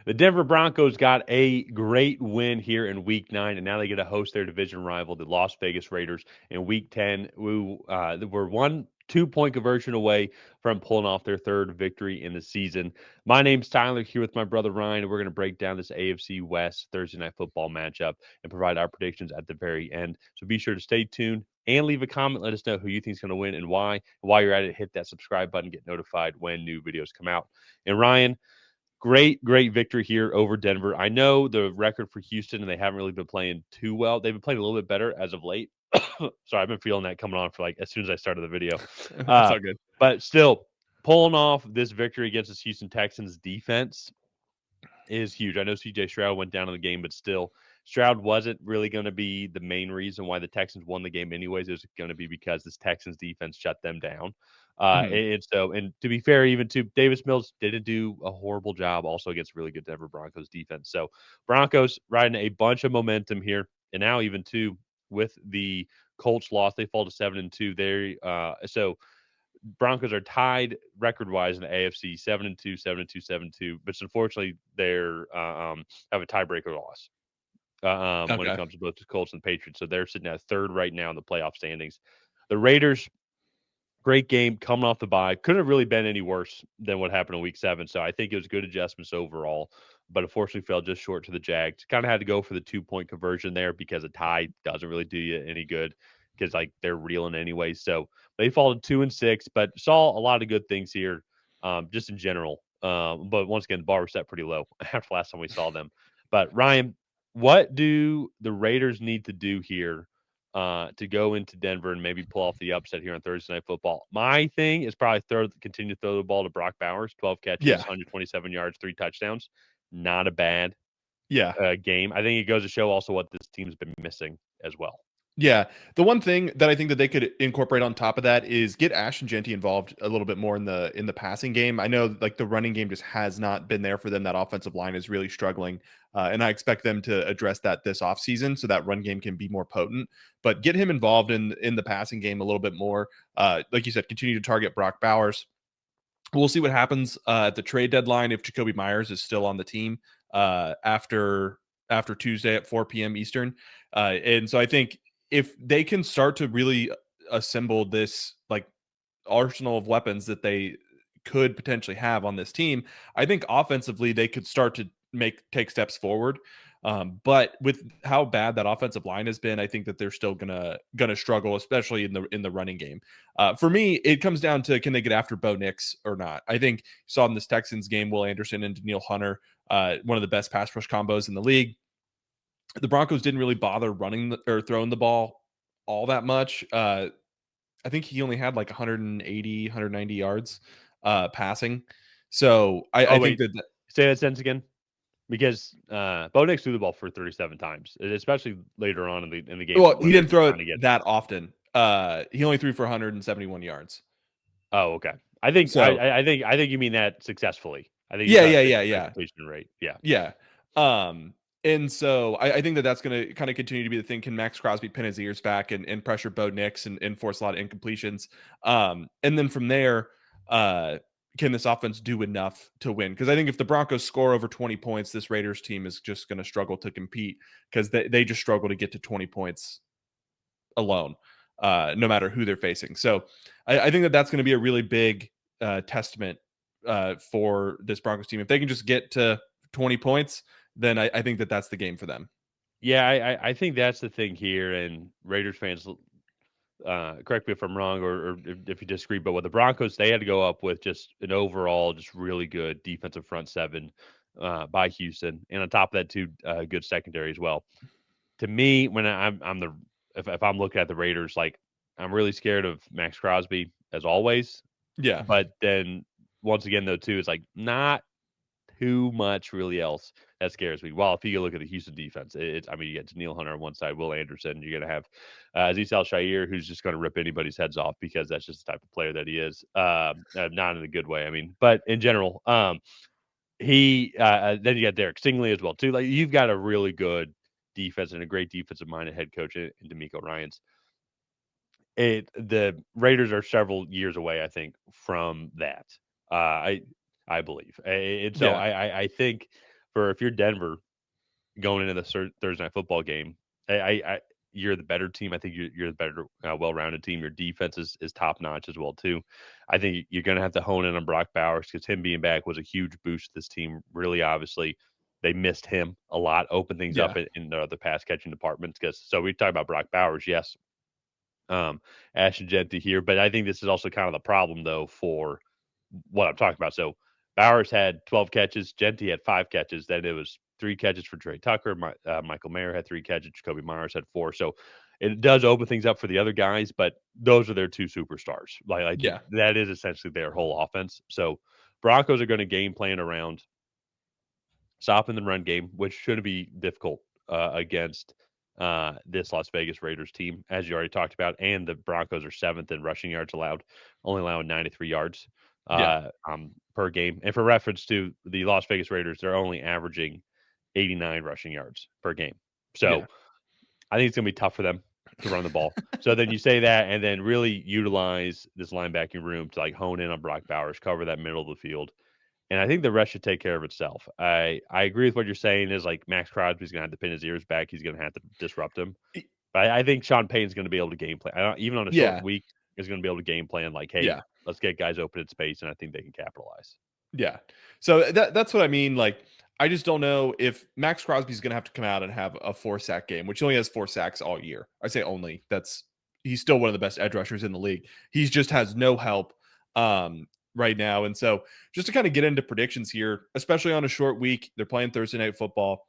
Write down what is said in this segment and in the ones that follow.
The Denver Broncos got a great win here in Week 9, and now they get to host their division rival, the Las Vegas Raiders, in Week 10. We were 1 2-point conversion away from pulling off their third victory in the season. My name's Tyler, here with my brother Ryan, and we're going to break down this AFC West Thursday Night Football matchup and provide our predictions at the very end. So be sure to stay tuned and leave a comment. Let us know who you think is going to win and why. While you're at it, hit that subscribe button, get notified when new videos come out. And Ryan, great victory here over Denver. I know the record for Houston, and they haven't really been playing too well. They've been playing a little bit better as of late. Sorry, I've been feeling that coming on for like as soon as I started the video. That's all good. But still, pulling off this victory against this Houston Texans defense is huge. I know CJ Stroud went down in the game, but still, Stroud wasn't really going to be the main reason why the Texans won the game, anyways. It was going to be because this Texans defense shut them down. Mhm. And to be fair, even to Davis Mills didn't do a horrible job also against really good Denver Broncos defense. So Broncos riding a bunch of momentum here, and now even too with the Colts loss, they fall to 7-2. So Broncos are tied record wise in the AFC 7-2, 7-2, 7-2, but unfortunately they're have a tiebreaker loss when it Okay. comes to both the Colts and the Patriots. So they're sitting at third right now in the playoff standings. The Raiders, great game coming off the bye. Couldn't have really been any worse than what happened in week 7. So I think it was good adjustments overall, but unfortunately fell just short to the Jags. Kind of had to go for the 2-point conversion there because a tie doesn't really do you any good because like they're reeling anyway. So they fall to 2-6, but saw a lot of good things here just in general. But once again, the bar was set pretty low after last time we saw them. But Ryan, what do the Raiders need to do here to go into Denver and maybe pull off the upset here on Thursday Night Football? My thing is probably continue to throw the ball to Brock Bowers, 12 catches, Yeah. 127 yards, 3 touchdowns. Not a bad Yeah. game. I think it goes to show also what this team's been missing as well. Yeah. The one thing that I think that they could incorporate on top of that is get Ashton Jeanty involved a little bit more in the passing game. I know like the running game just has not been there for them. That offensive line is really struggling. And I expect them to address that this offseason so that run game can be more potent. But get him involved in the passing game a little bit more. Like you said, continue to target Brock Bowers. We'll see what happens at the trade deadline if Jacoby Myers is still on the team after Tuesday at 4 p.m. Eastern. And so I think if they can start to really assemble this like arsenal of weapons that they could potentially have on this team, I think offensively they could start to take steps forward. But with how bad that offensive line has been, I think that they're still gonna struggle, especially in the running game. For me, it comes down to can they get after Bo Nix or not? I think you saw in this Texans game, Will Anderson and Daniil Hunter, one of the best pass rush combos in the league. The Broncos didn't really bother running or throwing the ball all that much. I think he only had like 180, 190 yards passing. So Oh, I think wait. that Say that sentence again. Because Bo Nix threw the ball for 37 times, especially later on in the game well, when he they're didn't just throw it trying to get. that often. He only threw for 171 yards. Oh, okay. I think So I think you mean that successfully. I think you yeah, try to yeah, say yeah, the yeah, completion rate. Yeah. yeah. And so I think that that's going to kind of continue to be the thing. Can Max Crosby pin his ears back and pressure Bo Nix and force a lot of incompletions? And then from there, can this offense do enough to win? Because I think if the Broncos score over 20 points, this Raiders team is just going to struggle to compete because they just struggle to get to 20 points alone, no matter who they're facing. So I think that that's going to be a really big testament for this Broncos team. If they can just get to 20 points, then I think that that's the game for them. Yeah, I think that's the thing here, and Raiders fans, correct me if I'm wrong or if you disagree, but with the Broncos, they had to go up with just an overall, just really good defensive front seven by Houston, and on top of that, too, good secondary as well. To me, when I'm the if I'm looking at the Raiders, like I'm really scared of Max Crosby as always, Yeah. but then once again though too, it's like not too much really else that scares me. Well, if you look at the Houston defense, it's I mean, you got Daniil Hunter on one side, Will Anderson. You're going to have Azeez Al-Shaair, who's just going to rip anybody's heads off because that's just the type of player that he is. Not in a good way, I mean, but in general, he then you got Derek Stingley as well too. Like you've got a really good defense and a great defensive minded head coach in D'Amico Ryans. The Raiders are several years away, I think, from that. I believe, and so Yeah. I think for if you're Denver going into the Thursday night football game, I you're the better team. I think you're the better, well-rounded team. Your defense is top notch as well too. I think you're going to have to hone in on Brock Bowers because him being back was a huge boost to this team. Really, obviously, they missed him a lot, open things Yeah. up in the pass catching departments. Because so we talk about Brock Bowers, yes, Ashton Jeanty here, but I think this is also kind of the problem though for what I'm talking about. So Bowers had 12 catches, Jeanty had 5 catches. Then it was 3 catches for Trey Tucker. Michael Mayer had 3 catches. Jacoby Myers had 4. So it does open things up for the other guys, but those are their 2 superstars. Yeah. That is essentially their whole offense. So Broncos are going to game plan around stopping the run game, which shouldn't be difficult against this Las Vegas Raiders team, as you already talked about. And the Broncos are 7th in rushing yards allowed, only allowing 93 yards Yeah. per game. And for reference to the Las Vegas Raiders, they're only averaging 89 rushing yards per game. Yeah. So I think it's going to be tough for them to run the ball. So then you say that and then really utilize this linebacking room to like hone in on Brock Bowers, cover that middle of the field. And I think the rest should take care of itself. I agree with what you're saying is like Max Crosby's going to have to pin his ears back. He's going to have to disrupt him. But I think Sean Payton's going to be able to game plan. Even on a short Yeah. week, is going to be able to game plan like, hey, Yeah. let's get guys open in space, and I think they can capitalize. Yeah. So that's what I mean. Like, I just don't know if Max Crosby's going to have to come out and have a 4-sack game, which he only has 4 sacks all year. I say only. He's still one of the best edge rushers in the league. He just has no help right now. And so just to kind of get into predictions here, especially on a short week, they're playing Thursday night football.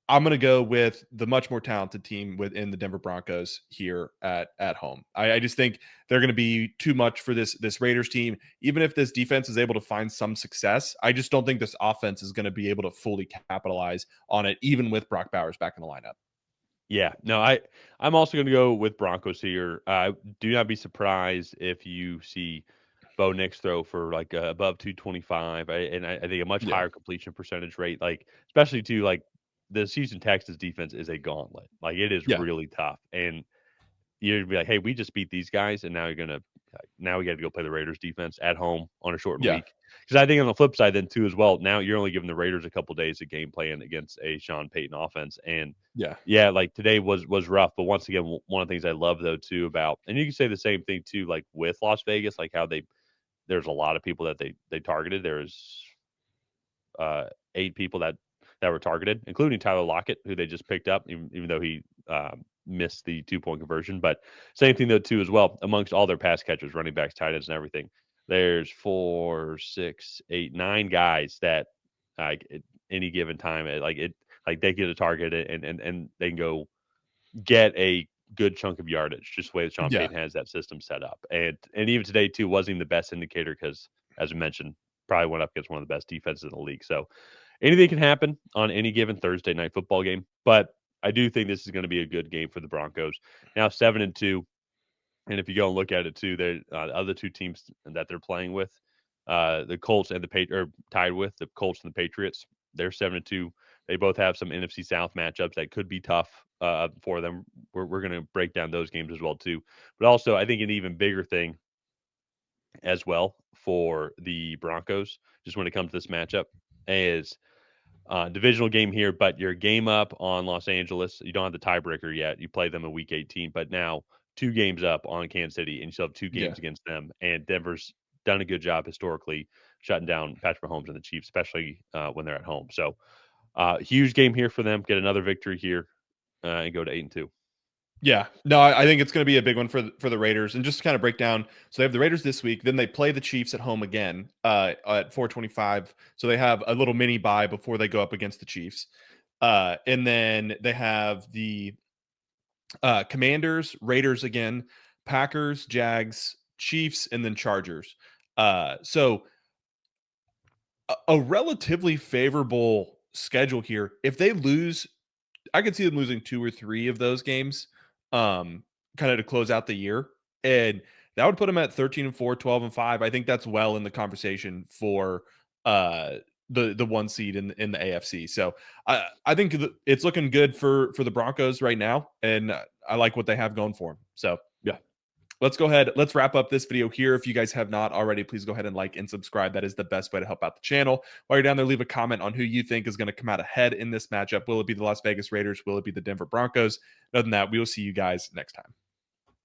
I'm going to go with the much more talented team within the Denver Broncos here at home. I just think they're going to be too much for this Raiders team. Even if this defense is able to find some success, I just don't think this offense is going to be able to fully capitalize on it, even with Brock Bowers back in the lineup. Yeah, no, I'm also going to go with Broncos here. Do not be surprised if you see Bo Nix throw for like above 225, I think a much Yeah. higher completion percentage rate. Like especially to like the Houston Texans defense is a gauntlet. Like it is Yeah. really tough, and you'd be like, hey, we just beat these guys, and now we got to go play the Raiders defense at home on a shortened Yeah. week. Because I think on the flip side, then too as well, now you're only giving the Raiders a couple days of game plan against a Sean Payton offense, and Yeah. yeah, like today was rough. But once again, one of the things I love though too about, and you can say the same thing too, like with Las Vegas, like how there's a lot of people that they targeted. There's 8 people that were targeted, including Tyler Lockett, who they just picked up, even though he missed the 2-point conversion. But same thing though too as well amongst all their pass catchers, running backs, tight ends, and everything. There's 4, 6, 8, 9 guys that like at any given time, like they get a target and they can go get a good chunk of yardage, just the way that Sean Yeah. Payton has that system set up. And even today too wasn't even the best indicator because, as I mentioned, probably went up against one of the best defenses in the league. So anything can happen on any given Thursday night football game. But I do think this is going to be a good game for the Broncos. Now 7-2, and if you go and look at it too, the other 2 teams that they're playing with, the Colts and tied with the Colts and the Patriots. They're 7-2. They both have some NFC South matchups that could be tough for them. We're going to break down those games as well too. But also, I think an even bigger thing as well for the Broncos, just when it comes to this matchup, is divisional game here. But your game up on Los Angeles, you don't have the tiebreaker yet. You play them in Week 18, but now 2 games up on Kansas City, and you still have 2 Yeah. games against them. And Denver's done a good job historically shutting down Patrick Mahomes and the Chiefs, especially when they're at home. So huge game here for them. Get another victory here and go to 8-2. Yeah, no, I think it's going to be a big one for the Raiders. And just to kind of break down, so they have the Raiders this week, then they play the Chiefs at home again at 4:25. So they have a little mini bye before they go up against the Chiefs, and then they have the Commanders, Raiders again, Packers, Jags, Chiefs, and then Chargers. So a relatively favorable schedule here. If they lose, I could see them losing 2 or 3 of those games, kind of to close out the year, and that would put them at 13-4, 12-5. I think that's well in the conversation for the 1 seed in the AFC. So I think it's looking good for the Broncos right now, and I like what they have going for them. So Yeah. let's go ahead. Let's wrap up this video here. If you guys have not already, please go ahead and like and subscribe. That is the best way to help out the channel. While you're down there, leave a comment on who you think is going to come out ahead in this matchup. Will it be the Las Vegas Raiders? Will it be the Denver Broncos? Other than that, we will see you guys next time.